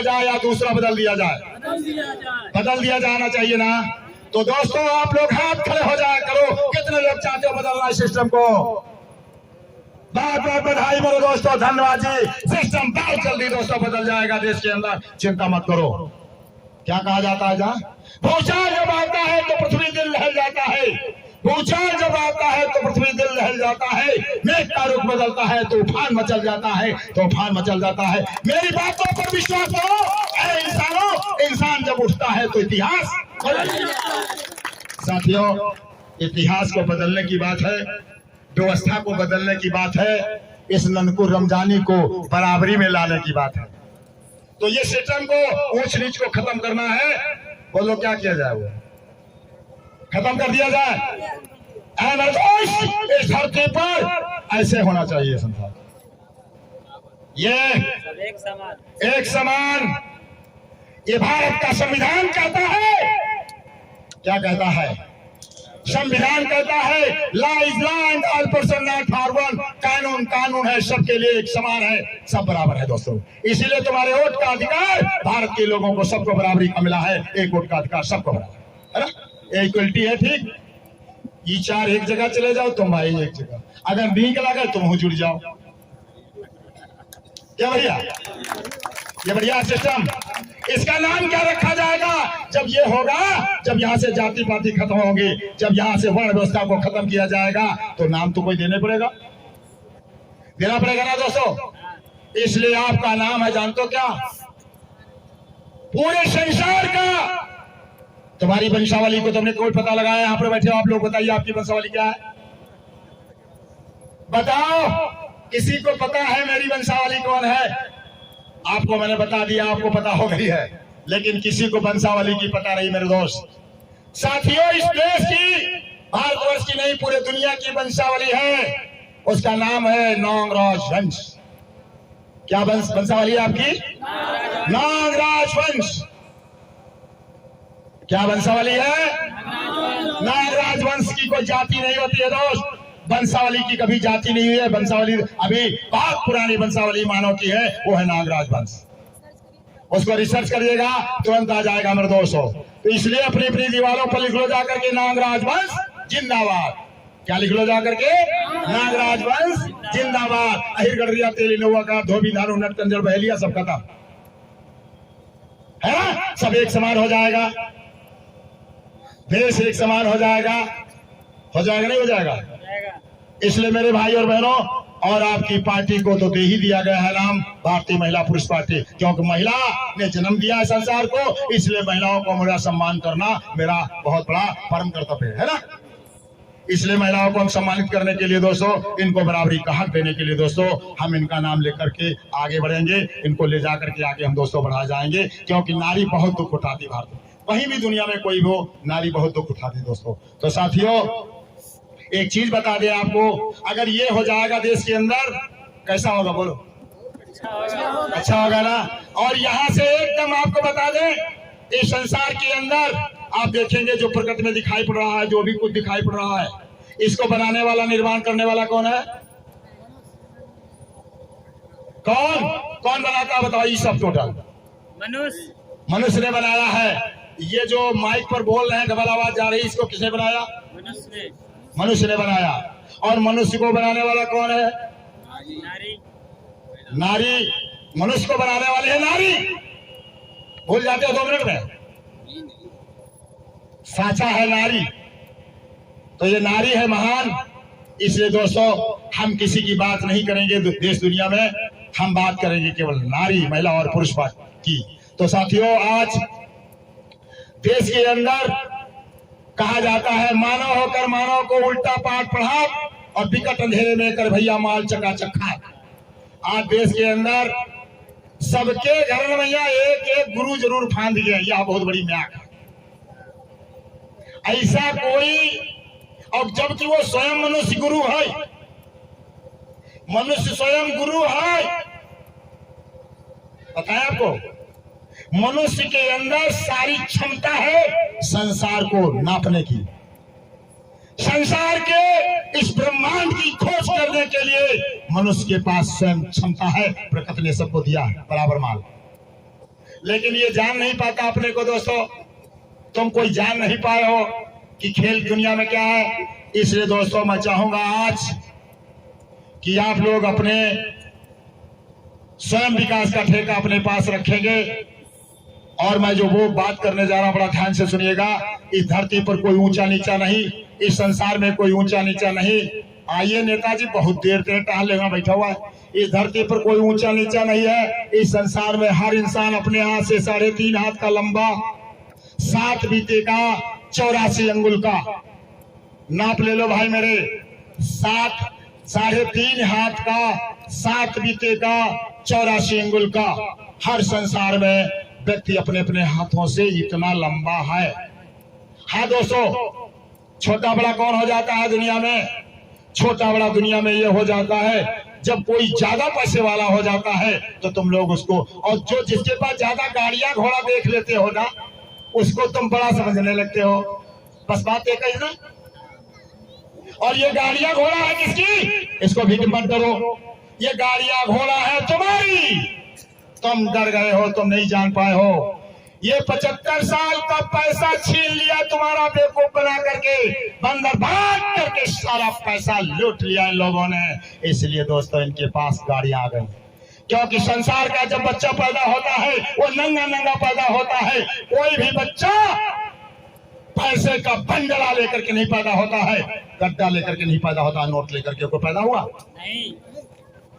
जाए या दूसरा बदल दिया जाए? बदल दिया जाना चाहिए ना। तो दोस्तों आप लोग हाथ खड़े हो जाया करो। कितने लोग चाहते हो बदलना सिस्टम को? बहुत बहुत बधाई मेरे दोस्तों, धन्यवाद जी। सिस्टम बहुत जल्दी दोस्तों बदल जाएगा देश के अंदर, चिंता मत करो। क्या कहा जाता है जहाँ भूचाल जब आता है तो पृथ्वी दिल लहल जाता है, भूचाल जब आता है तो पृथ्वी दिल लहल जाता है, मेघ का रुख बदलता है तो तूफान मचल जाता है, तूफान मचल जाता है। मेरी बातों पर विश्वास करो ऐ इंसानों, इंसान जब उठता है तो इतिहास बदल जाता है। साथियों इतिहास को बदलने की बात है, व्यवस्था को बदलने की बात है, इस ननकुर रमजानी को बराबरी में लाने की बात है। तो ये सिस्टम को ऊंच नीच को खत्म करना है। बोलो क्या किया जाए? वो खत्म कर दिया जाए। इस धरती पर ऐसे होना चाहिए संसार, ये एक समान। ये भारत का संविधान कहता है, क्या कहता है? संविधान कहता है law is law and all person not for one. कानून कानून है, सबके लिए एक समान है, सब बराबर है दोस्तों। इसीलिए तुम्हारे वोट का अधिकार भारत के लोगों को सबको बराबरी का मिला है। एक वोट का अधिकार सबको बराबर है ना, इक्वलिटी है। ठीक, ये चार एक जगह चले जाओ, तुम भाई एक जगह, अगर नहीं लगा तुम हो जुड़ जाओ। क्या भैया, ये बढ़िया सिस्टम। इसका नाम क्या रखा जाएगा? जब ये होगा, जब यहाँ से जाति पाति खत्म होगी, जब यहाँ से वर्ण व्यवस्था को खत्म किया जाएगा, तो नाम तो कोई देना पड़ेगा ना दोस्तों। इसलिए आपका नाम है जानते हो क्या? पूरे संसार का तुम्हारी वंशावली को तुमने कोई पता लगाया? यहाँ पर बैठे हो आप लोग, बताइए आपकी वंशावली क्या है? बताओ, किसी को पता है मेरी वंशावली कौन है? आपको मैंने बता दिया, आपको पता हो गई है, लेकिन किसी को वंशावली की पता नहीं मेरे दोस्त। साथियों इस देश की, भारतवर्ष की नहीं पूरे दुनिया की वंशावली है, उसका नाम है नागराज वंश। क्या वंशावली है आपकी? नागराज वंश। क्या वंशावली है? नागराज वंश की कोई जाति नहीं होती है दोस्त, वंशावली की कभी जाति नहीं हुई है। वंशावली अभी बहुत पुरानी वंशावली मानव की है, वो है नागराज वंश। उसको रिसर्च करिएगा तुरंत आ जाएगा मेरे दोस्तों। तो इसलिए अपनी अपनी दीवारों पर लिख लो जाकर के नागराज वंश जिंदाबाद। क्या लिख लो जाकर के? नागराज वंश जिंदाबाद। अहिर गडरिया तेल इनोवा का धोबी धारू नट कंजर बहेलिया सब खत्म है ना, सब एक समान हो जाएगा, देश एक समान हो जाएगा। हो जाएगा नहीं हो जाएगा? इसलिए मेरे भाई और बहनों, और आपकी पार्टी को तो दे ही दिया गया है नाम भारतीय महिला पुरुष पार्टी, क्योंकि महिला ने जन्म दिया है संसार को। इसलिए महिलाओं को मेरा सम्मान करना मेरा बहुत बड़ा परम कर्तव्य है ना। इसलिए महिलाओं को हम सम्मानित करने के लिए दोस्तों, इनको बराबरी का हक देने के लिए दोस्तों, हम इनका नाम लेकर के आगे बढ़ेंगे। इनको ले जाकर के आगे हम दोस्तों बढ़ाए जाएंगे, क्योंकि नारी बहुत दुख उठाती भारत में, कहीं भी दुनिया में कोई हो, नारी बहुत दुख उठाती दोस्तों। तो साथियों एक चीज बता दें आपको, अगर ये हो जाएगा देश के अंदर, कैसा होगा बोलो? अच्छा होगा ना। और यहाँ से एकदम आपको बता दें, इस संसार के अंदर आप देखेंगे जो प्रकृति में दिखाई पड़ रहा है, जो भी कुछ दिखाई पड़ रहा है, इसको बनाने वाला, निर्माण करने वाला कौन है? कौन कौन बनाता है बताओ? ये सब टोटल मनुष्य ने बनाया है। ये जो माइक पर बोल रहे हैं, डबल आवाज जा रही है, इसको किसने बनाया? मनुष्य ने बनाया। और मनुष्य को बनाने वाला कौन है? नारी। मनुष्य को बनाने वाले है नारी। भूल जाते हो 2 मिनट में? साचा है नारी, तो ये नारी है महान। इसलिए दोस्तों हम किसी की बात नहीं करेंगे देश दुनिया में, हम बात करेंगे केवल नारी, महिला और पुरुष की। तो साथियों आज देश के अंदर कहा जाता है, मानव होकर मानव को उल्टा पाठ पढ़ा और विकट अंधेरे में कर भैया माल चकाचक खा। आज देश के अंदर सबके घर में एक एक गुरु जरूर फांद दिए, यह बहुत बड़ी म्याक है। ऐसा कोई, और जबकि वो स्वयं मनुष्य गुरु है, मनुष्य स्वयं गुरु है। पता है आपको, मनुष्य के अंदर सारी क्षमता है संसार को नापने की, संसार के इस ब्रह्मांड की खोज करने के लिए मनुष्य के पास स्वयं क्षमता है। प्रकृति ने सबको दिया है बराबर माल, लेकिन ये जान नहीं पाता अपने को। दोस्तों, तुम कोई जान नहीं पाए हो कि खेल दुनिया में क्या है। इसलिए दोस्तों, मैं चाहूंगा आज कि आप लोग अपने स्वयं विकास का ठेका अपने पास रखेंगे। और मैं जो वो बात करने जा रहा हूं, बड़ा ध्यान से सुनिएगा। इस धरती पर कोई ऊंचा नीचा नहीं, इस संसार में कोई ऊंचा नीचा नहीं। आइए नेताजी, बहुत देर से टहल लेगा बैठा हुआ है। इस धरती पर कोई ऊंचा नीचा नहीं है। इस संसार में हर इंसान अपने हाथ से 3.5 हाथ का लंबा, 7 बीते का 84 अंगुल का नाप ले लो भाई मेरे। 3.5 हाथ का 7 बीते का 84 अंगुल का हर संसार में व्यक्ति अपने अपने हाथों से इतना लंबा है। हाँ दोस्तों, छोटा बड़ा कौन हो जाता है दुनिया में? छोटा बड़ा दुनिया में ये हो जाता है जब कोई ज्यादा पैसे वाला हो जाता है तो तुम लोग उसको, और जो जिसके पास ज्यादा गाड़ियां घोड़ा देख लेते हो ना, उसको तुम बड़ा समझने लगते हो। बस बात एक है ना। और ये गाड़ियां घोड़ा है किसकी? इसको भी मत डरो, ये गाड़ियां घोड़ा है तुम्हारी। तुम डर गए हो, तुम नहीं जान पाए हो। ये 75 साल का पैसा छीन लिया तुम्हारा बेवकूफ बना करके, बंदर भाग करके सारा पैसा लूट लिया इन लोगों ने। इसलिए दोस्तों, इनके पास गाड़ियां आ गई। क्योंकि संसार का जब बच्चा पैदा होता है वो नंगा नंगा पैदा होता है। कोई भी बच्चा पैसे का बंडला लेकर के नहीं पैदा होता है, गड्ढा लेकर के नहीं पैदा होता, नोट लेकर के कोई पैदा हुआ नहीं।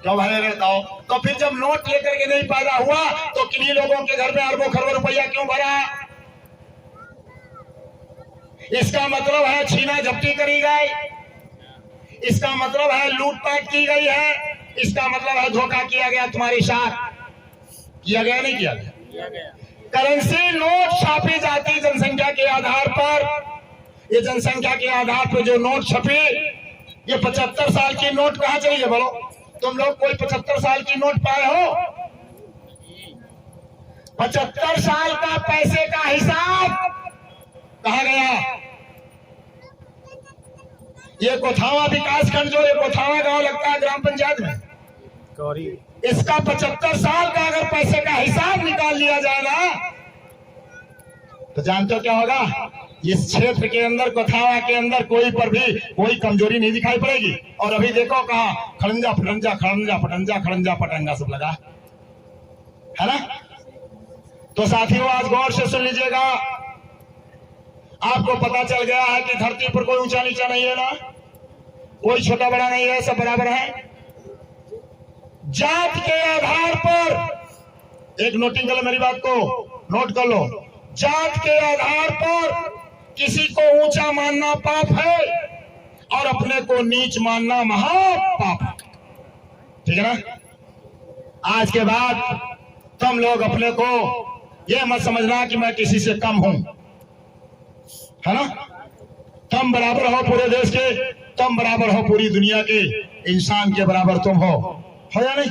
क्यों भाई रहता हो? तो फिर जब नोट लेकर के नहीं पैदा हुआ तो किन्हीं लोगों के घर में अरबों खरबों रुपया क्यों भरा? इसका मतलब है छीना झपटी करी गई, इसका मतलब है लूटपाट की गई है, इसका मतलब है धोखा किया गया तुम्हारे साथ। किया गया नहीं किया गया? करेंसी नोट छापी जाती जनसंख्या के आधार पर। ये जनसंख्या के आधार पर जो नोट छपे, ये 75 साल की नोट कहां चली है बोलो? तुम लोग कोई 75 साल की नोट पाए हो? 75 साल का पैसे का हिसाब कहां गया? ये कोथावा विकास खंड, जो ये कोथावा गांव लगता है ग्राम पंचायत में, इसका 75 साल का अगर पैसे का हिसाब निकाल लिया जाए ना, तो जानते हो क्या होगा? इस क्षेत्र के अंदर, कोथावा के अंदर कोई पर भी कोई कमजोरी नहीं दिखाई पड़ेगी। और अभी देखो कहा खड़ंजा फटंजा, खड़ंजा फटंजा, खड़ंजा फटंगा सब लगा है ना। तो साथियों, आज गौर से सुन लीजिएगा। आपको पता चल गया है कि धरती पर कोई ऊंचा नीचा नहीं है ना, कोई छोटा बड़ा नहीं है, सब बराबर है। जात के आधार पर, एक नोटिंग कर लो मेरी बात को, नोट कर लो। जात के आधार पर किसी को ऊंचा मानना पाप है और अपने को नीच मानना महापाप है। ठीक है ना? आज के बाद तुम लोग अपने को यह मत समझना कि मैं किसी से कम हूं, है ना। तुम बराबर हो पूरे देश के, तुम बराबर हो पूरी दुनिया के इंसान के बराबर तुम हो या नहीं?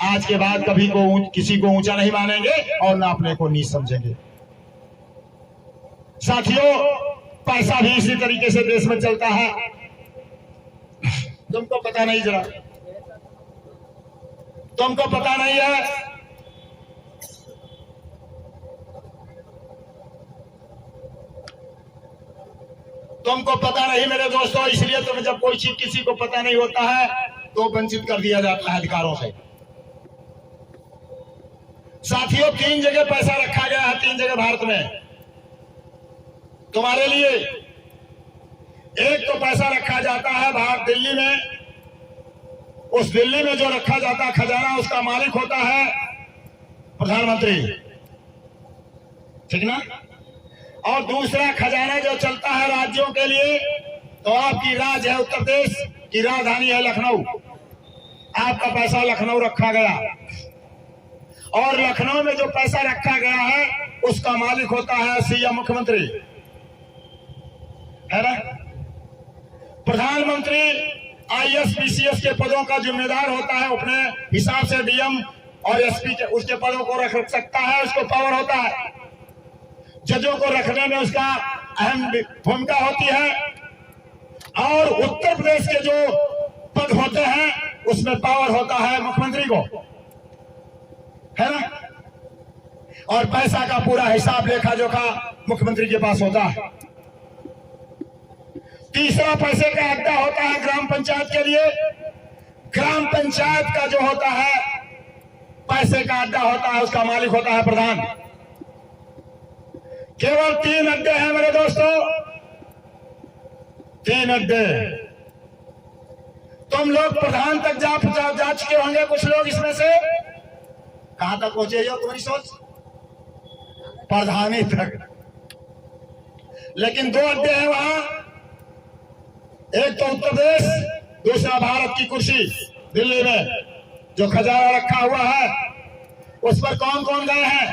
आज के बाद कभी को किसी को ऊंचा नहीं मानेंगे और ना अपने को नीच समझेंगे। साथियों, पैसा भी इसी तरीके से देश में चलता है। तुमको पता नहीं, जरा तुमको पता नहीं है। तुमको पता नहीं मेरे दोस्तों, इसलिए तो जब कोई चीज किसी को पता नहीं होता है तो वंचित कर दिया जाता है अधिकारों से। साथियों, 3 जगह पैसा रखा गया है, 3 जगह भारत में तुम्हारे लिए। एक तो पैसा रखा जाता है बाहर दिल्ली में, उस दिल्ली में जो रखा जाता है खजाना, उसका मालिक होता है प्रधानमंत्री, ठीक ना। और दूसरा खजाना जो चलता है राज्यों के लिए, तो आपकी राज्य है उत्तर प्रदेश की राजधानी है लखनऊ, आपका पैसा लखनऊ रखा गया। और लखनऊ में जो पैसा रखा गया है उसका मालिक होता है सीएम, मुख्यमंत्री, है ना। प्रधानमंत्री आईएएस पीसीएस के पदों का जिम्मेदार होता है, अपने हिसाब से डीएम और एसपी के उसके पदों को रख सकता है, उसको पावर होता है। जजों को रखने में उसका अहम भूमिका होती है। और उत्तर प्रदेश के जो पद होते हैं उसमें पावर होता है मुख्यमंत्री को, है ना। और पैसा का पूरा हिसाब लेखा जोखा मुख्यमंत्री के पास होता है। तीसरा पैसे का अड्डा होता है ग्राम पंचायत के लिए। ग्राम पंचायत का जो होता है पैसे का अड्डा होता है, उसका मालिक होता है प्रधान। केवल 3 अड्डे हैं मेरे दोस्तों, 3 अड्डे। तुम लोग प्रधान तक जा चुके होंगे, कुछ लोग इसमें से। कहां तक पहुंचे हो तुम्हारी सोच? प्रधानी तक। लेकिन 2 अड्डे हैं वहां, एक तो उत्तर प्रदेश, दूसरा भारत की कुर्सी दिल्ली में जो खजाना रखा हुआ है, उस पर कौन कौन गए हैं?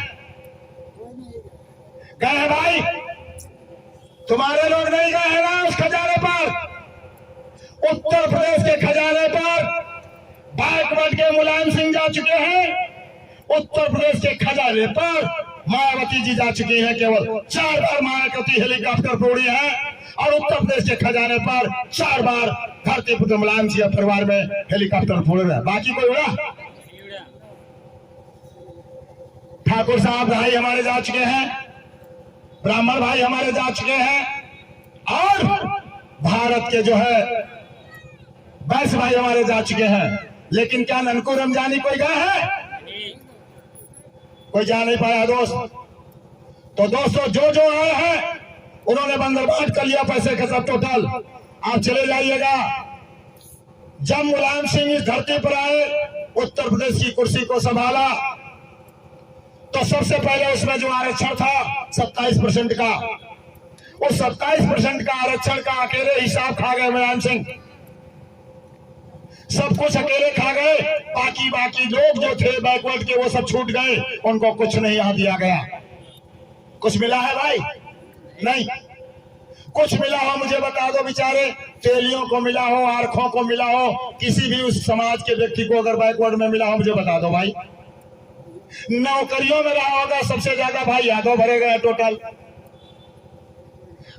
गए हैं भाई? तुम्हारे लोग नहीं गए हैं ना उस खजाने पर? उत्तर प्रदेश के खजाने पर बैकवर्ड के मुलायम सिंह जा चुके हैं। उत्तर प्रदेश के खजाने पर मायावती जी जा चुकी हैं। केवल 4 बार मायावती हेलीकॉप्टर पर उड़ी है और उत्तर प्रदेश के खजाने पर 4 बार धरती पुत्र मुलायम सिंह परिवार में हेलीकॉप्टर फोड़ रहे हैं। बाकी कोई उड़ा? ठाकुर साहब भाई हमारे जा चुके हैं, ब्राह्मण भाई हमारे जा चुके हैं, और भारत के जो है वैश्य भाई हमारे जा चुके हैं। लेकिन क्या ननकू रमजानी कोई गया है? कोई जा नहीं पाया दोस्त। तो दोस्तों जो जो आए हैं उन्होंने बंदरबाट कर लिया पैसे का सब टोटल। आप चले जाइएगा। जब मुलायम सिंह इस धरती पर आए, उत्तर प्रदेश की कुर्सी को संभाला, तो सबसे पहले उसमें जो आरक्षण था 27% का, उस 27% का आरक्षण का अकेले हिसाब खा गए मुलायम सिंह। सब कुछ अकेले खा गए। बाकी लोग जो थे बैकवर्ड के वो सब छूट गए, उनको कुछ नहीं यहां दिया गया। कुछ मिला है भाई? नहीं। कुछ मिला हो मुझे बता दो। बेचारे तेलियों को मिला हो, आरखों को मिला हो, किसी भी उस समाज के व्यक्ति को अगर बैकवर्ड में मिला हो मुझे बता दो भाई। नौकरियों में रहा होगा सबसे ज्यादा भाई यादव भरे गए टोटल।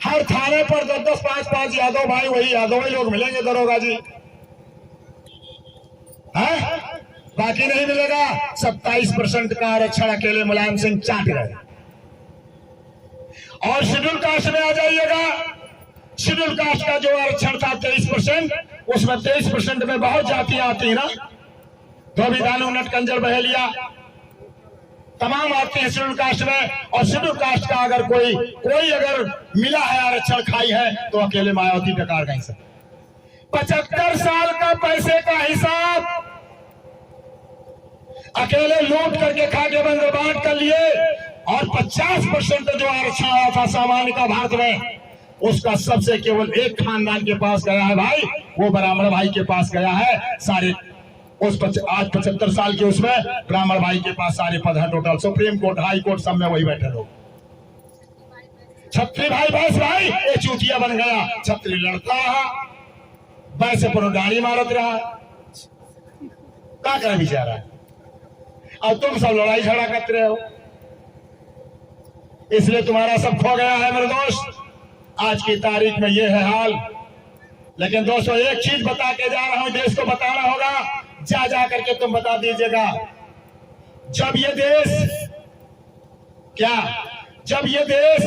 हर थाने पर 10-10, 5-5 यादव भाई, वही यादव ही लोग मिलेंगे दरोगा जी है? बाकी नहीं मिलेगा। 27% का आरक्षण अकेले मुलायम सिंह चाट गए। और शेड्यूल कास्ट में आ जाइएगा। शेड्यूल कास्ट का जो आरक्षण था 23%, उसमें 23% में बहुत जातियां आती है ना, धोबी दानव नट कंजर बहेलिया तमाम आते हैं शेड्यूल कास्ट में। और शेड्यूल कास्ट का अगर कोई अगर मिला है आरक्षण खाई है तो अकेले मायावती टकार का हिस्सा। 75 साल का पैसे का हिसाब अकेले लूट करके खा के बंदरबाट कर लिए। और 50% जो आरक्षण आया था सामान्य का भारत में, उसका सबसे केवल एक खानदान के पास गया है भाई, वो ब्राह्मण भाई के पास गया है। सारे उस आज 75 साल के उसमें ब्राह्मण भाई के पास सारे पद हैं total. Supreme court, high court सब में वही बैठे लोग। छत्री भाई बस भाई ये चूतिया बन गया। छत्री लड़ता रहा, वैसे पर गाड़ी मारत रहा, क्या करे बेचारा। और तुम सब लड़ाई झगड़ा करते रहे हो, इसलिए तुम्हारा सब खो गया है मेरे दोस्त। आज की तारीख में ये है हाल। लेकिन दोस्तों एक चीज बता के जा रहा हूं, देश को बताना होगा। जा करके तुम बता दीजिएगा, जब ये देश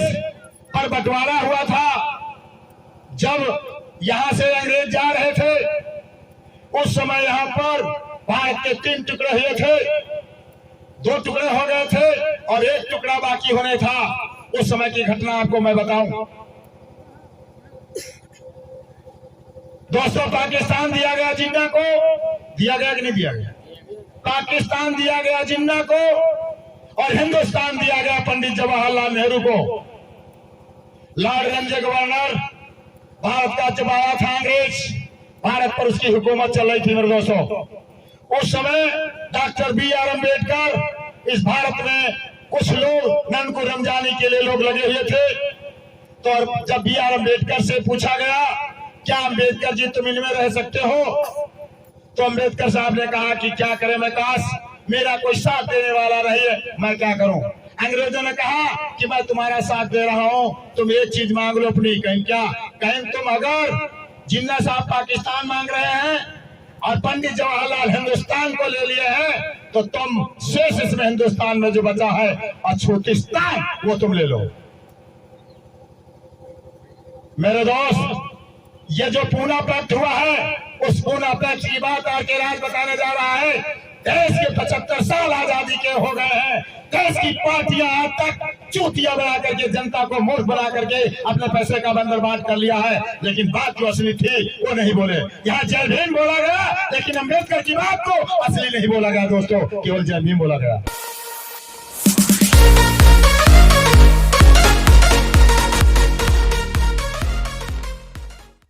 पर बंटवारा हुआ था, जब यहां से अंग्रेज जा रहे थे, उस समय यहां पर भारत के 3 टुकड़े हुए थे। 2 टुकड़े हो गए थे और 1 टुकड़ा बाकी होने था। उस समय की घटना आपको मैं बताऊं दोस्तों। पाकिस्तान दिया गया जिन्ना को, दिया गया कि नहीं दिया गया? पाकिस्तान दिया गया जिन्ना को और हिंदुस्तान दिया गया पंडित जवाहरलाल नेहरू को। लॉर्ड रंजे गवर्नर भारत का जब आया था अंग्रेज, भारत पर उसकी हुकूमत चल रही थी मेरे दोस्तों। उस समय डॉक्टर B.R. अम्बेडकर इस भारत में कुछ लोग ननकू रमजानी के लिए लोग लगे हुए थे। तो जब B.R. अम्बेडकर से पूछा गया क्या अम्बेडकर जी तुम इनमें रह सकते हो, तो अम्बेडकर साहब ने कहा कि क्या करें, मैं काश मेरा कोई साथ देने वाला रहे, मैं क्या करूं। अंग्रेजों ने कहा कि मैं तुम्हारा साथ दे रहा हूं, तुम एक चीज मांग लो अपनी। कहीं क्या? कहीं तुम अगर जिन्ना साहब पाकिस्तान मांग रहे हैं और पंडित जवाहरलाल हिंदुस्तान को ले लिए हैं, तो तुम शेष इसमें हिंदुस्तान में जो बचा है अछूतिस्तान, वो तुम ले लो। मेरे दोस्त, ये जो पूना पैक्ट हुआ है, उस पूना पैक्ट की बात आके राज बताने जा रहा है। देश के 75 साल आजादी के हो गए हैं। देश की पार्टियां आज तक चूतिया बना करके, जनता को मूर्ख बना करके अपने पैसे का बंदर बांट कर लिया है, लेकिन बात जो असली थी वो नहीं बोले। यहाँ जय भीम बोला गया, लेकिन अम्बेडकर की बात को असली नहीं बोला गया दोस्तों, केवल जय भीम बोला गया।